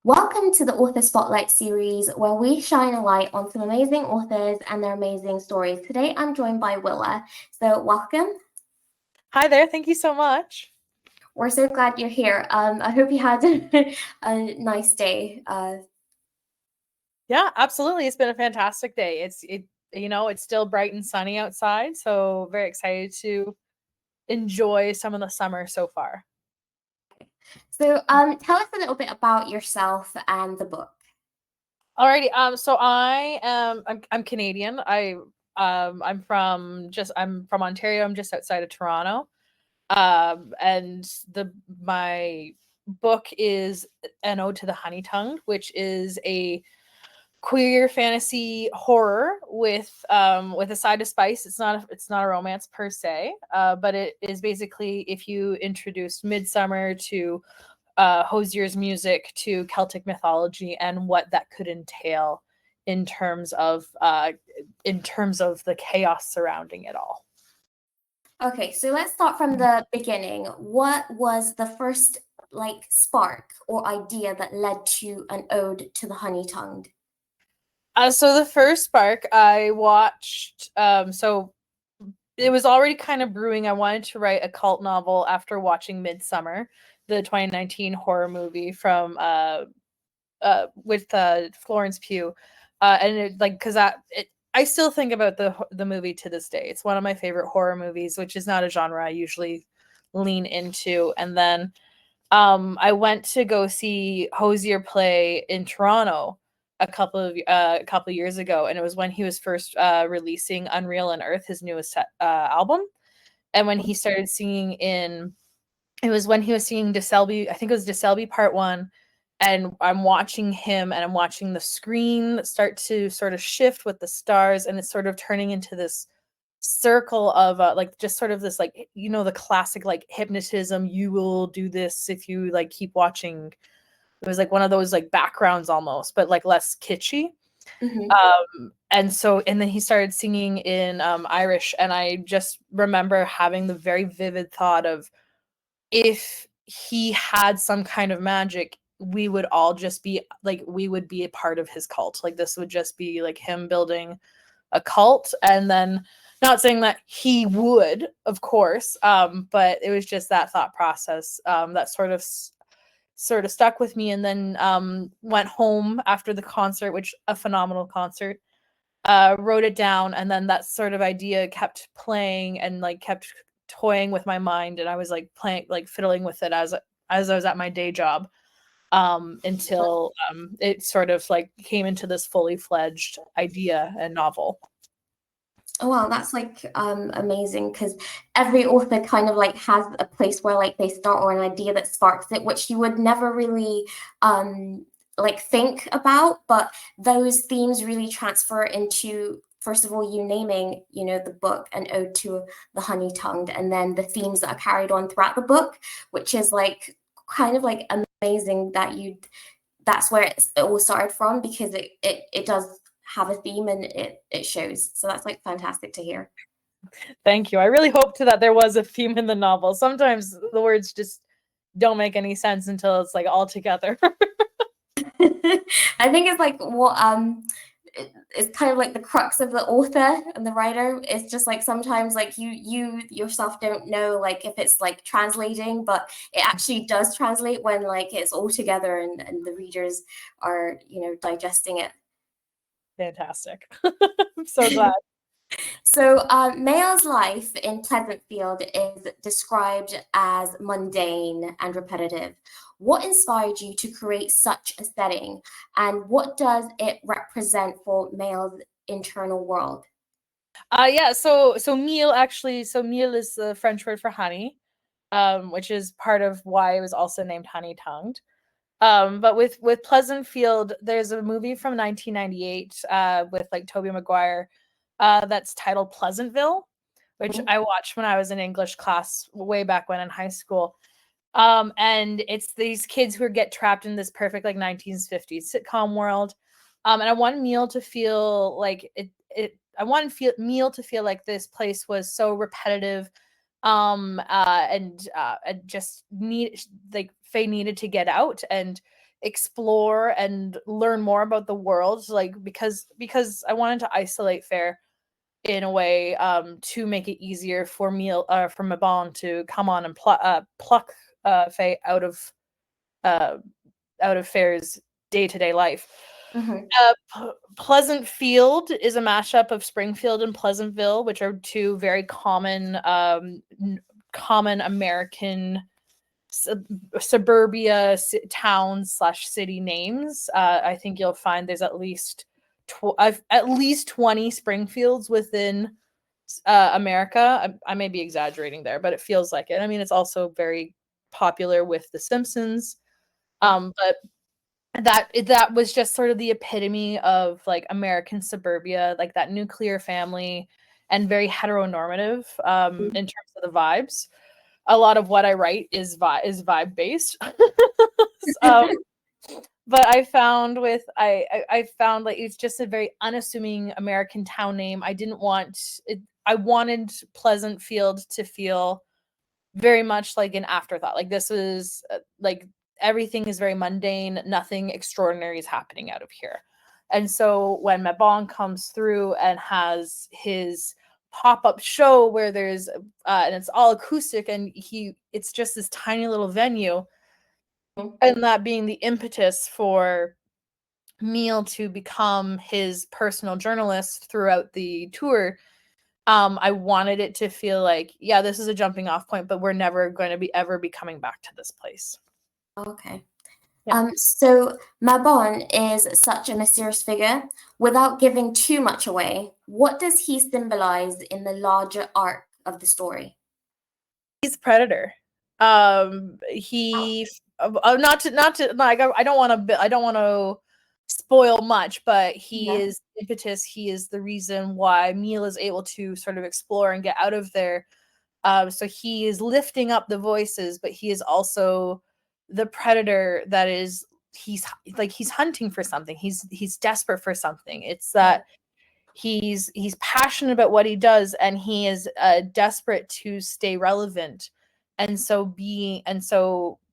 Welcome to the Author Spotlight series, where we shine a light on some amazing authors and their amazing stories. Today, I'm joined by Willa. So, welcome. Hi there. Thank you so much. We're so glad you're here. I hope you had a nice day. Yeah, absolutely. It's been a fantastic day. It's still bright and sunny outside, so very excited to enjoy some of the summer so far. Tell us a little bit about yourself and the book. Alrighty. So I'm Canadian. I'm from Ontario. I'm just outside of Toronto. And the my book is an ode to the honey tongued, which is a queer fantasy horror with a side of spice. It's not a romance per se, but it is basically if you introduced Midsummer to Hosier's music to Celtic mythology and what that could entail in terms of the chaos surrounding it all. Okay, so let's start from the beginning. What was the first spark or idea that led to an ode to the honey-tongued? So the first spark I watched, so it was already kind of brewing. I wanted to write a cult novel after watching Midsummer, the 2019 horror movie from with Florence Pugh, and it, like because that it, I still think about the movie to this day. It's one of my favorite horror movies, which is not a genre I usually lean into. And then I went to go see Hosier play in Toronto a couple of years ago, and it was when he was first releasing Unreal and Earth, his newest album, and when he started singing in it was when he was singing DeSelby, I think it was DeSelby Part 1, and I'm watching him and I'm watching the screen start to sort of shift with the stars, and it's sort of turning into this circle of like just sort of this like the classic like hypnotism, you will do this if you like keep watching. It was like one of those like backgrounds almost, but like less kitschy. Mhm. And then he started singing in Irish, and I just remember having the very vivid thought of if he had some kind of magic, we would all just be like, we would be a part of his cult. Like, this would just be like him building a cult. And then, not saying that he would, of course, but it was just that thought process that sort of stuck with me. And then went home after the concert, which a phenomenal concert. Wrote it down, and then that sort of idea kept playing and like kept toying with my mind, and I was like playing, like fiddling with it as I was at my day job, until it sort of like came into this fully fledged idea and novel. Oh wow, that's amazing because every author kind of like has a place where like they start or an idea that sparks it, which you would never really think about, but those themes really transfer into first of all you naming, the book an ode to the honey tongued, and then the themes that are carried on throughout the book, which is like kind of like amazing that you that's where it all started from because it does have a theme and it shows. So that's like fantastic to hear. Thank you. I really hoped that there was a theme in the novel. Sometimes the words just don't make any sense until it's like all together. I think it's like it's kind of like the crux of the author and the writer. It's just like sometimes like you yourself don't know like if it's like translating, but it actually does translate when like it's all together and the readers are, digesting it. Fantastic. I'm so glad. Mayo's life in Pleasantfield is described as mundane and repetitive. What inspired you to create such a setting, and what does it represent for Mayo's internal world? Yeah, so meal, actually, so meal is the French word for honey, which is part of why it was also named Honey Tongued. But with Pleasantfield, there's a movie from 1998 with like Tobey Maguire that's titled Pleasantville, which Mhm. I watched when I was in English class way back when in high school. And it's these kids who get trapped in this perfect like 1950s sitcom world. And I want Meal to feel like I want Meal to feel like this place was so repetitive, and just need like Faye needed to get out, and explore and learn more about the world, like because I wanted to isolate Fair in a way to make it easier for Mabon to come on and pluck Faye out of Fair's day-to-day life. Pleasant Field is a mashup of Springfield and Pleasantville, which are two very common American suburbia towns / city names. I think you'll find there's at least 20 Springfields within America. I may be exaggerating there, but it feels like it. I mean, it's also very popular with The Simpsons. But that was just sort of the epitome of like American suburbia, like that nuclear family, and very heteronormative in terms of the vibes. A lot of what I write is vibe based. But I found I found like it's just a very unassuming American town name. I didn't want it. I wanted Pleasant Field to feel very much like an afterthought. Like this is like everything is very mundane. Nothing extraordinary is happening out of here. And so when Mabon comes through and has his pop-up show where there's and it's all acoustic and it's just this tiny little venue, and that being the impetus for Neil to become his personal journalist throughout the tour, I wanted it to feel like, yeah, this is a jumping off point, but we're never going to ever be coming back to this place. Okay. Yeah. So Mabon is such a mysterious figure. Without giving too much away, what does he symbolize in the larger arc of the story? He's a predator. He not to like I don't want to spoil much, but he is impetus. He is the reason why Neil is able to sort of explore and get out of there. So he is lifting up the voices, but he is also the predator that is he's hunting for something. He's desperate for something. It's that he's passionate about what he does, and he is desperate to stay relevant. And so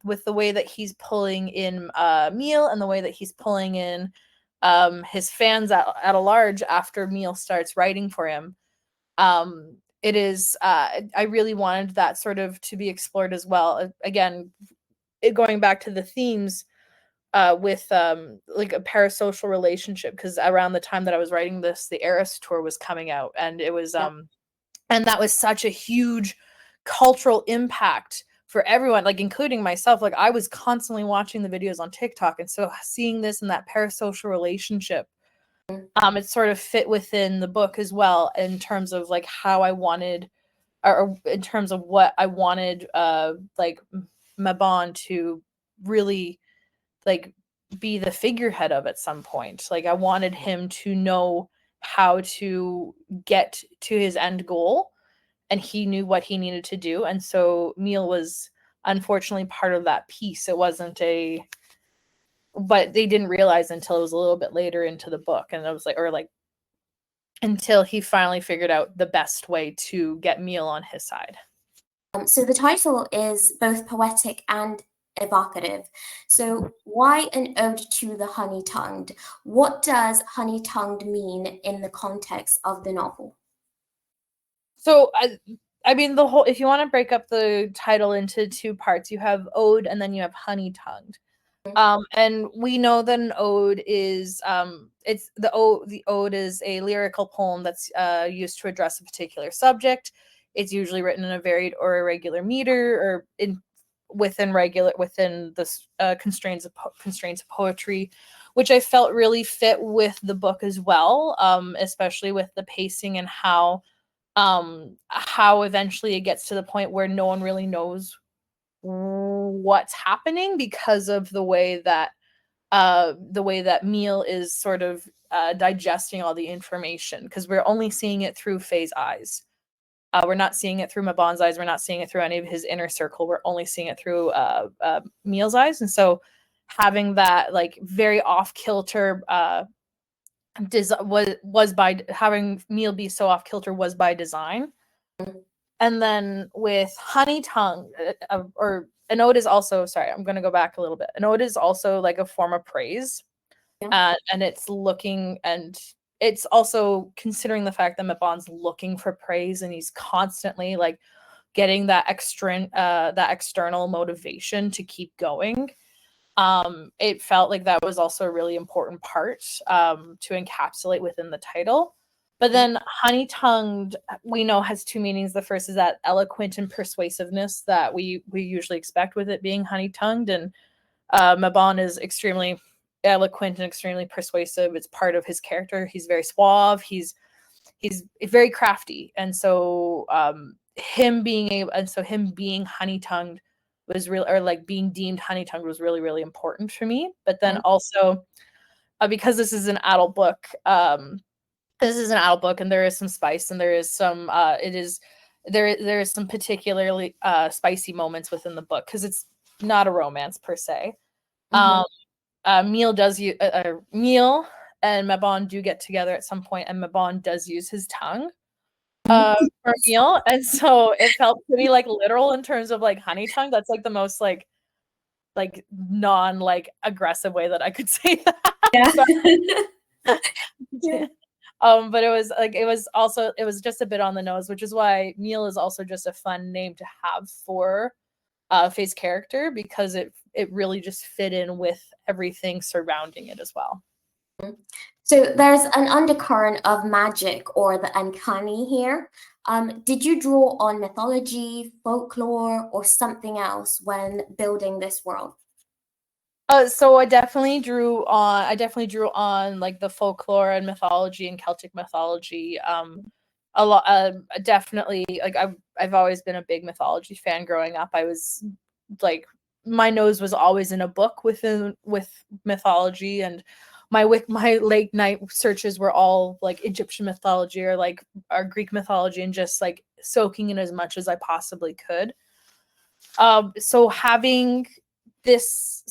with the way that he's pulling in Meal and the way that he's pulling in his fans at a large after Meal starts writing for him, it is I really wanted that sort of to be explored as well. Again, going back to the themes with like a parasocial relationship, because around the time that I was writing this, the Eras tour was coming out, and it was and that was such a huge cultural impact for everyone, like including myself. Like I was constantly watching the videos on TikTok, and so seeing this in that parasocial relationship, it sort of fit within the book as well in terms of like how I wanted, or in terms of what I wanted like Mabon to really like be the figurehead of at some point. Like I wanted him to know how to get to his end goal, and he knew what he needed to do. And so Neil was unfortunately part of that piece. It wasn't but they didn't realize until it was a little bit later into the book, and it was like until he finally figured out the best way to get Neil on his side. So the title is both poetic and evocative. So why an ode to the honey-tongued? What does honey-tongued mean in the context of the novel? So I mean, the whole, if you want to break up the title into two parts, you have ode and then you have honey-tongued. And we know that an ode is it's the ode is a lyrical poem that's used to address a particular subject. It's usually written in a varied or irregular meter, or within the constraints of poetry, which I felt really fit with the book as well, especially with the pacing and how eventually it gets to the point where no one really knows what's happening because of the way that Meal is sort of digesting all the information, because we're only seeing it through Faye's eyes. We're not seeing it through Mabon's eyes. We're not seeing it through any of his inner circle. We're only seeing it through Meal's eyes. And so having that like very off kilter was by having Meal be so off kilter was by design. And then with honey tongue, or an ode is also, sorry, I'm going to go back a little bit. An ode is also like a form of praise. Yeah. And it's looking, and it's also considering the fact that Mabon's looking for praise, and he's constantly like getting that external motivation to keep going. It felt like that was also a really important part to encapsulate within the title. But then honey-tongued, we know, has two meanings. The first is that eloquent and persuasiveness that we usually expect with it being honey-tongued, and Mabon is extremely eloquent and extremely persuasive. It's part of his character. He's very suave. He's very crafty, and so him being honey-tongued was real, or like being deemed honey-tongued was really, really important for me. But then also because this is an adult book, and there is some spice, and there is some there is some particularly spicy moments within the book, because it's not a romance per se. Meal and Mabon do get together at some point, and Mabon does use his tongue for Meal, and so it felt pretty like literal in terms of like honey tongue. That's like the most like non like aggressive way that I could say that. Yeah. So, Yeah. but it was just a bit on the nose, which is why Meal is also just a fun name to have for Faye's character, because it really just fit in with everything surrounding it as well. So there's an undercurrent of magic or the uncanny here. Did you draw on mythology, folklore, or something else when building this world? So I definitely drew on like the folklore and mythology and Celtic mythology. A lot, definitely, like I've always been a big mythology fan growing up. I was like, my nose was always in a book with mythology, and my late night searches were all like Egyptian mythology or Greek mythology, and just like soaking in as much as I possibly could. So having this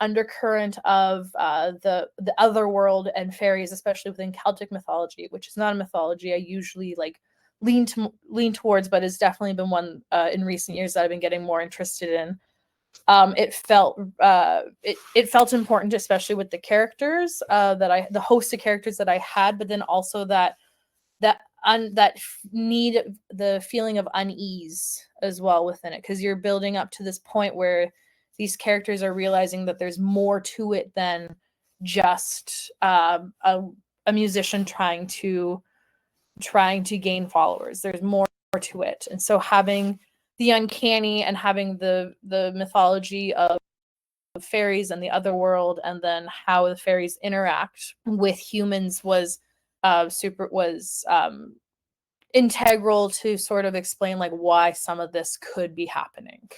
undercurrent of the other world and fairies, especially within Celtic mythology, which is not a mythology I usually like lean towards, but has definitely been one in recent years that I've been getting more interested in. It felt important, especially with the characters the host of characters that I had, but then also that need, the feeling of unease as well within it, because you're building up to this point where these characters are realizing that there's more to it than just a musician trying to gain followers. There's more to it, and so having the uncanny and having the mythology of fairies and the other world, and then how the fairies interact with humans was integral to sort of explain like why some of this could be happening.